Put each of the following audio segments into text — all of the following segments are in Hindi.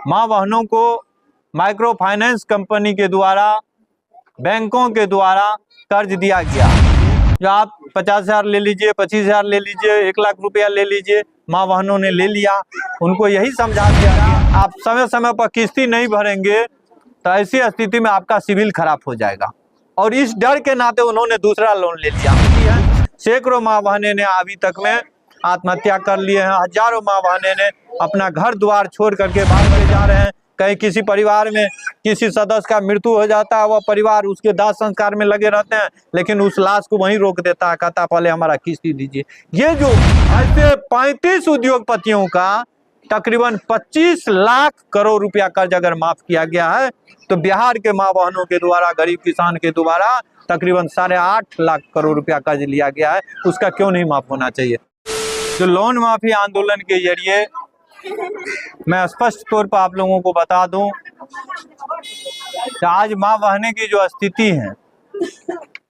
मां बहनों को माइक्रो फाइनेंस कंपनी के द्वारा, बैंकों के द्वारा कर्ज दिया गया। जो आप 50,000 ले लीजिए, 25,000 ले लीजिए, 1 लाख रुपया ले लीजिए, मां बहनों ने ले लिया। उनको यही समझा दिया कि आप समय समय पर किस्ती नहीं भरेंगे तो ऐसी स्थिति में आपका सिविल खराब हो जाएगा, और इस डर के नाते उन्होंने दूसरा लोन ले लिया। सैकड़ों मां बहनें ने अभी तक में आत्महत्या कर लिए हैं। हजारों मां बहनें ने अपना घर द्वार छोड़ करके भाग के जा रहे हैं। कहीं किसी परिवार में किसी सदस्य का मृत्यु हो जाता है, वह परिवार उसके दाह संस्कार में लगे रहते हैं, लेकिन उस लाश को वहीं रोक देता है, कहता पहले हमारा किस्ती दीजिए। ये जो ऐसे 35 उद्योगपतियों का तकरीबन 25 लाख करोड़ रुपया कर्ज अगर माफ किया गया है, तो बिहार के मां बहनों के द्वारा, गरीब किसान के द्वारा तकरीबन 8.5 लाख करोड़ रुपया कर्ज लिया गया है, उसका क्यों नहीं माफ होना चाहिए। जो लोन माफी आंदोलन के जरिए मैं स्पष्ट तौर पर आप लोगों को बता दूं कि आज मां बहने की जो स्थिति है,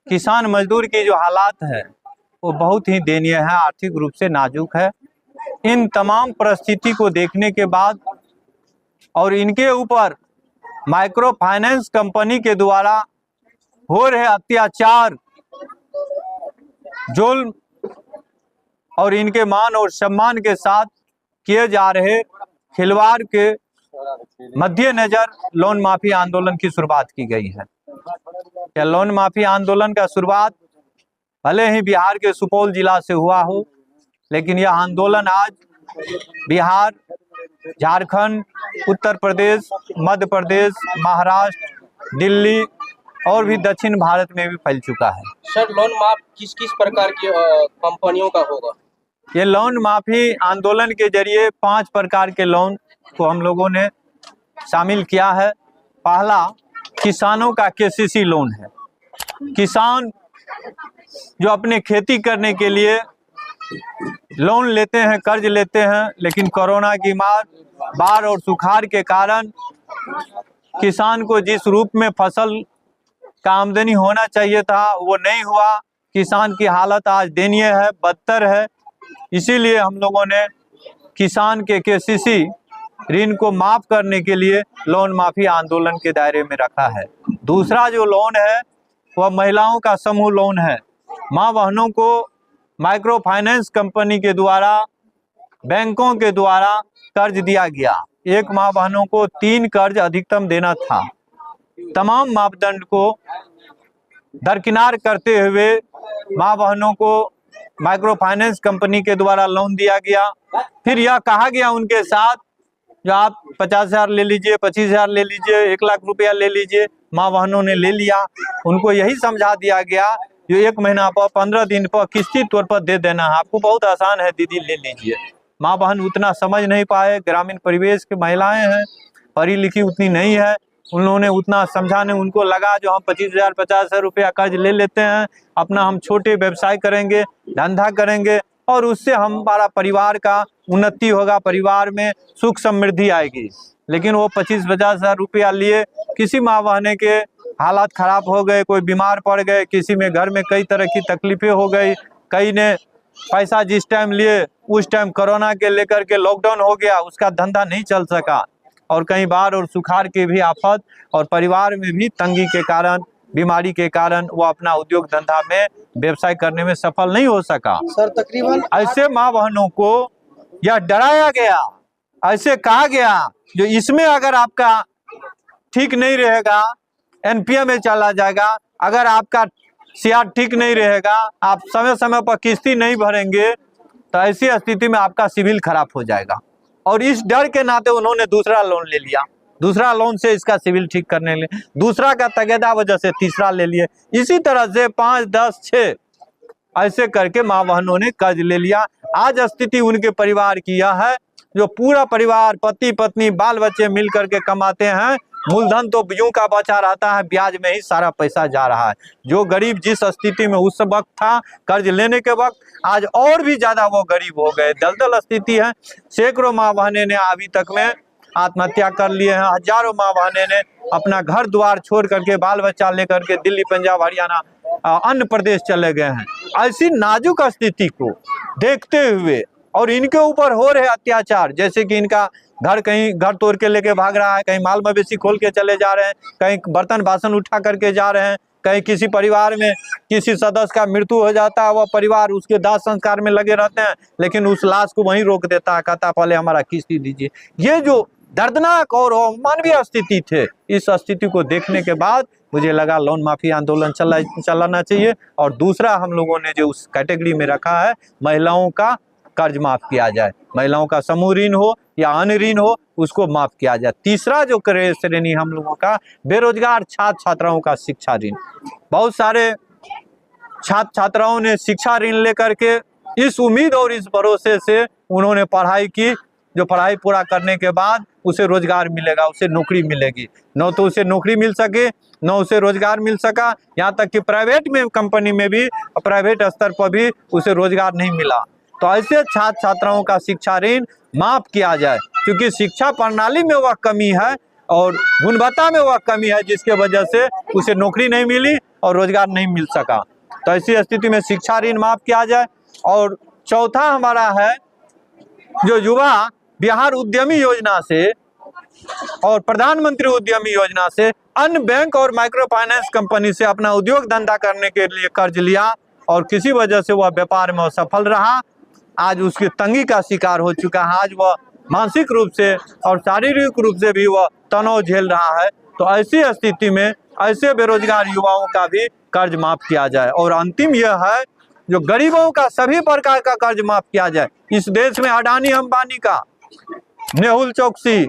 किसान मजदूर की जो हालात है, वो बहुत ही दयनीय है, आर्थिक रूप से नाजुक है। इन तमाम परिस्थिति को देखने के बाद और इनके ऊपर माइक्रो फाइनेंस कंपनी के द्वारा हो रहे अत्याचार, जुल्म और इनके मान और सम्मान के साथ किए जा रहे खिलवाड़ के मद्देनजर लोन माफी आंदोलन की शुरुआत की गई है। यह लोन माफी आंदोलन का शुरुआत भले ही बिहार के सुपौल जिला से हुआ हो, लेकिन यह आंदोलन आज बिहार, झारखंड, उत्तर प्रदेश, मध्य प्रदेश, महाराष्ट्र, दिल्ली और भी दक्षिण भारत में भी फैल चुका है। सर, लोन माफ किस किस प्रकार की कंपनियों का होगा? ये लोन माफी आंदोलन के जरिए 5 प्रकार के लोन को हम लोगों ने शामिल किया है। पहला किसानों का केसीसी लोन है। किसान जो अपने खेती करने के लिए लोन लेते हैं, कर्ज लेते हैं, लेकिन कोरोना की मार, बाढ़ और सुखाड़ के कारण किसान को जिस रूप में फसल का आमदनी होना चाहिए था वो नहीं हुआ। किसान की हालत आज दयनीय है, बदतर है। इसीलिए हम लोगों ने किसान के केसीसी ऋण को माफ करने के लिए लोन माफी आंदोलन के दायरे में रखा है। दूसरा जो लोन है वह महिलाओं का समूह लोन है। मां बहनों को माइक्रो फाइनेंस कंपनी के द्वारा, बैंकों के द्वारा कर्ज दिया गया। एक मां बहनों को 3 कर्ज अधिकतम देना था। तमाम मापदंड को दरकिनार करते हुए मां बहनों को माइक्रो फाइनेंस कंपनी के द्वारा लोन दिया गया। फिर यह कहा गया उनके साथ जो आप 50,000 ले लीजिए, 25,000 ले लीजिए, 1 लाख रुपया ले लीजिए। मां बहनों ने ले लिया। उनको यही समझा दिया गया जो 1 महीना पर, 15 दिन पर किस्ती तौर पर दे देना है, आपको बहुत आसान है दीदी, ले लीजिए। मां बहन उतना समझ नहीं पाए। ग्रामीण परिवेश की महिलाएं हैं, पढ़ी लिखी उतनी नहीं है, उन्होंने उतना समझाने, उनको लगा जो हम 25,000 50,000 रुपया कर्ज ले लेते हैं, अपना हम छोटे व्यवसाय करेंगे, धंधा करेंगे और उससे हमारा परिवार का उन्नति होगा, परिवार में सुख समृद्धि आएगी। लेकिन वो 25-50,000 रुपया लिए, किसी माँ बहने के हालात खराब हो गए, कोई बीमार पड़ गए, किसी में घर में कई तरह की तकलीफें हो गई। कई ने पैसा जिस टाइम लिए उस टाइम कोरोना के लेकर के लॉकडाउन हो गया, उसका धंधा नहीं चल सका, और कई बार और सुखाड़ की भी आफत और परिवार में भी तंगी के कारण, बीमारी के कारण वो अपना उद्योग धंधा में व्यवसाय करने में सफल नहीं हो सका। सर, तकरीबन ऐसे माँ बहनों को यह डराया गया, ऐसे कहा गया जो इसमें अगर आपका ठीक नहीं रहेगा एनपीए में चला जाएगा, अगर आपका सीआर ठीक नहीं रहेगा, आप समय समय पर किस्ती नहीं भरेंगे तो ऐसी स्थिति में आपका सिविल खराब हो जाएगा। और इस डर के नाते उन्होंने दूसरा लोन ले लिया। दूसरा लोन से इसका सिविल ठीक करने ले, दूसरा का तगेदा वजह से तीसरा ले लिए। इसी तरह से 5, 10, 6 ऐसे करके माँ बहनों ने कर्ज ले लिया। आज स्थिति उनके परिवार की यह है जो पूरा परिवार, पति पत्नी, बाल बच्चे मिल करके कमाते हैं। मूलधन तो यूं का बचा रहता है, ब्याज में ही सारा पैसा जा रहा है। जो गरीब जिस स्थिति में उस वक्त था कर्ज लेने के वक्त, आज और भी ज्यादा वो गरीब हो गए, दलदल स्थिति है। सैकड़ों माँ बहनें ने अभी तक में आत्महत्या कर लिए हैं। हजारों माँ बहनें ने अपना घर द्वार छोड़ करके, बाल बच्चा लेकर के दिल्ली, पंजाब, हरियाणा, अन्य प्रदेश चले गए हैं। ऐसी नाजुक स्थिति को देखते हुए और इनके ऊपर हो रहे अत्याचार, जैसे कि इनका घर कहीं घर तोड़ के लेके भाग रहा है, कहीं माल मवेशी खोल के चले जा रहे हैं, कहीं बर्तन बासन उठा करके जा रहे हैं, कहीं किसी परिवार में किसी सदस्य का मृत्यु हो जाता है, वह परिवार उसके दाह संस्कार में लगे रहते हैं, लेकिन उस लाश को वहीं रोक देता है, कहता पहले हमारा किस्ती दीजिए। ये जो दर्दनाक और अमानवीय स्थिति थे, इस स्थिति को देखने के बाद मुझे लगा लोन माफी आंदोलन चलाना चाहिए। और दूसरा हम लोगों ने जो उस कैटेगरी में रखा है, महिलाओं का कर्ज माफ किया जाए, महिलाओं का समूह ऋण हो या अन्य ऋण हो उसको माफ किया जाए। तीसरा जो श्रेणी हम लोगों का बेरोजगार छात्र छात्राओं का शिक्षा ऋण। बहुत सारे छात्र छात्राओं ने शिक्षा ऋण लेकर के इस उम्मीद और इस भरोसे से उन्होंने पढ़ाई की, जो पढ़ाई पूरा करने के बाद उसे रोजगार मिलेगा, उसे नौकरी मिलेगी। न तो उसे नौकरी मिल सके, न उसे रोजगार मिल सका, यहाँ तक कि प्राइवेट में कंपनी में भी, प्राइवेट स्तर पर भी उसे रोजगार नहीं मिला। तो ऐसे छात्र छात्राओं का शिक्षा ऋण माफ किया जाए, क्योंकि शिक्षा प्रणाली में वह कमी है और गुणवत्ता में वह कमी है, जिसके वजह से उसे नौकरी नहीं मिली और रोजगार नहीं मिल सका। तो ऐसी स्थिति में शिक्षा ऋण माफ किया जाए। और चौथा हमारा है जो युवा बिहार उद्यमी योजना से और प्रधानमंत्री उद्यमी योजना से अन्य बैंक और माइक्रो फाइनेंस कंपनी से अपना उद्योग धंधा करने के लिए कर्ज लिया और किसी वजह से वह व्यापार में असफल रहा, आज उसकी तंगी का शिकार हो चुका है। आज वह मानसिक रूप से और शारीरिक रूप से भी वह तनाव झेल रहा है। तो ऐसी स्थिति में ऐसे बेरोजगार युवाओं का भी कर्ज माफ किया जाए। और अंतिम यह है जो गरीबों का सभी प्रकार का कर्ज माफ किया जाए। इस देश में अडानी अंबानी का, मेहुल चोकसी,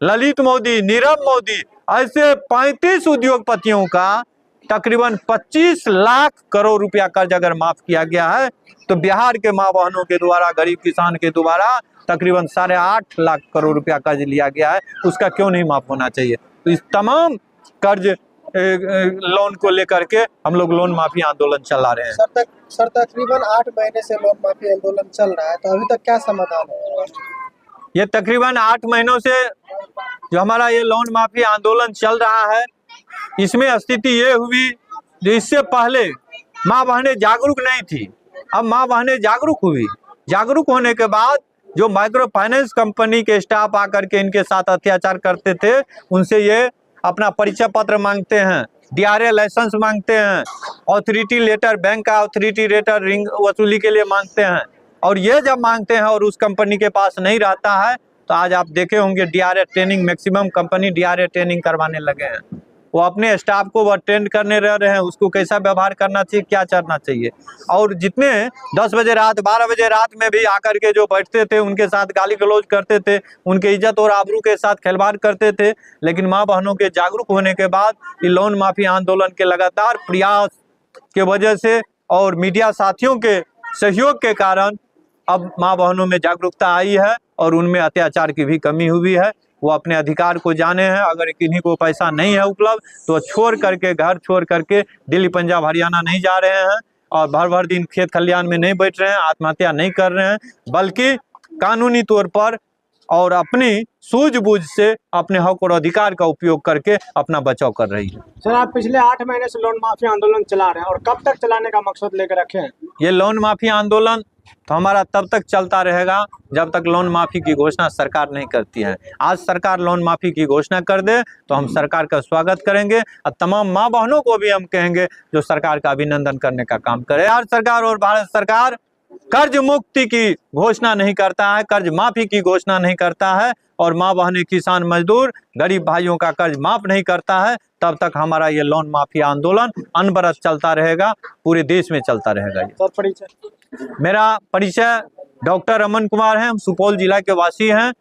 ललित मोदी, नीरव मोदी, ऐसे 35 उद्योगपतियों का तकरीबन 25 लाख करोड़ रुपया कर्ज अगर माफ किया गया है, तो बिहार के माँ बहनों के द्वारा, गरीब किसान के द्वारा तकरीबन 8.5 लाख करोड़ रुपया कर्ज लिया गया है, उसका क्यों नहीं माफ होना चाहिए। तो इस तमाम कर्ज लोन को लेकर के हम लोग लोन माफी आंदोलन चला रहे हैं। सर तकरीबन 8 महीने से लोन माफी आंदोलन चल रहा है, तो अभी तक क्या समाधान है? ये तकरीबन 8 महीनों से जो हमारा ये लोन माफी आंदोलन चल रहा है, इसमें स्थिति ये हुई जो इससे पहले माँ बहनें जागरूक नहीं थी, अब माँ बहनें जागरूक हुई। जागरूक होने के बाद जो माइक्रो फाइनेंस कंपनी के स्टाफ आकर के इनके साथ अत्याचार करते थे, उनसे ये अपना परिचय पत्र मांगते हैं, DRA लाइसेंस मांगते हैं, ऑथोरिटी लेटर, बैंक का ऑथोरिटी लेटर रिंग वसूली के लिए मांगते हैं। और ये जब मांगते हैं और उस कंपनी के पास नहीं रहता है, तो आज आप देखे होंगे DRA training, maximum company DRA training करवाने लगे हैं। वो अपने स्टाफ को वो ट्रेन करने रह रहे हैं, उसको कैसा व्यवहार करना चाहिए, क्या करना चाहिए। और जितने 10 बजे रात, 12 बजे रात में भी आकर के जो बैठते थे, उनके साथ गाली गलौज करते थे, उनके इज्जत और आबरू के साथ खिलवाड़ करते थे। लेकिन माँ बहनों के जागरूक होने के बाद ये लोन माफी आंदोलन के लगातार प्रयास के वजह से और मीडिया साथियों के सहयोग के कारण अब माँ बहनों में जागरूकता आई है और उनमें अत्याचार की भी कमी हुई है। वो अपने अधिकार को जाने हैं। अगर किन्हीं को पैसा नहीं है उपलब्ध, तो छोड़ करके, घर छोड़ करके दिल्ली, पंजाब, हरियाणा नहीं जा रहे हैं और भर दिन खेत खलियान में नहीं बैठ रहे हैं, आत्महत्या नहीं कर रहे हैं, बल्कि कानूनी तौर पर और अपनी सूझबूझ से अपने हक और अधिकार का उपयोग करके अपना बचाव कर रही है। सर, आप पिछले 8 महीने से लोन माफी आंदोलन चला रहे हैं, और कब तक चलाने का मकसद लेकर रखे हैं? ये लोन माफी आंदोलन तो हमारा तब तक चलता रहेगा जब तक लोन माफी की घोषणा सरकार नहीं करती है। आज सरकार लोन माफी की घोषणा कर दे तो हम सरकार का स्वागत करेंगे और तमाम माँ बहनों को भी हम कहेंगे जो सरकार का अभिनंदन करने का काम करे। बिहार सरकार और भारत सरकार कर्ज मुक्ति की घोषणा नहीं करता है, कर्ज माफी की घोषणा नहीं करता है, और माँ बहनें, किसान, मजदूर, गरीब भाइयों का कर्ज माफ नहीं करता है, तब तक हमारा ये लोन माफी आंदोलन अनवरत चलता रहेगा, पूरे देश में चलता रहेगा। सर, परिचय? मेरा परिचय डॉक्टर अमन कुमार है, हम सुपौल जिला के वासी हैं,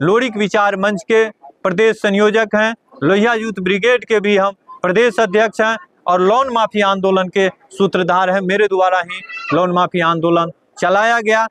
लोरिक विचार मंच के प्रदेश संयोजक हैं, लोहिया यूथ ब्रिगेड के भी हम प्रदेश अध्यक्ष हैं और लोन माफी आंदोलन के सूत्रधार हैं। मेरे द्वारा ही लोन माफी आंदोलन चलाया गया।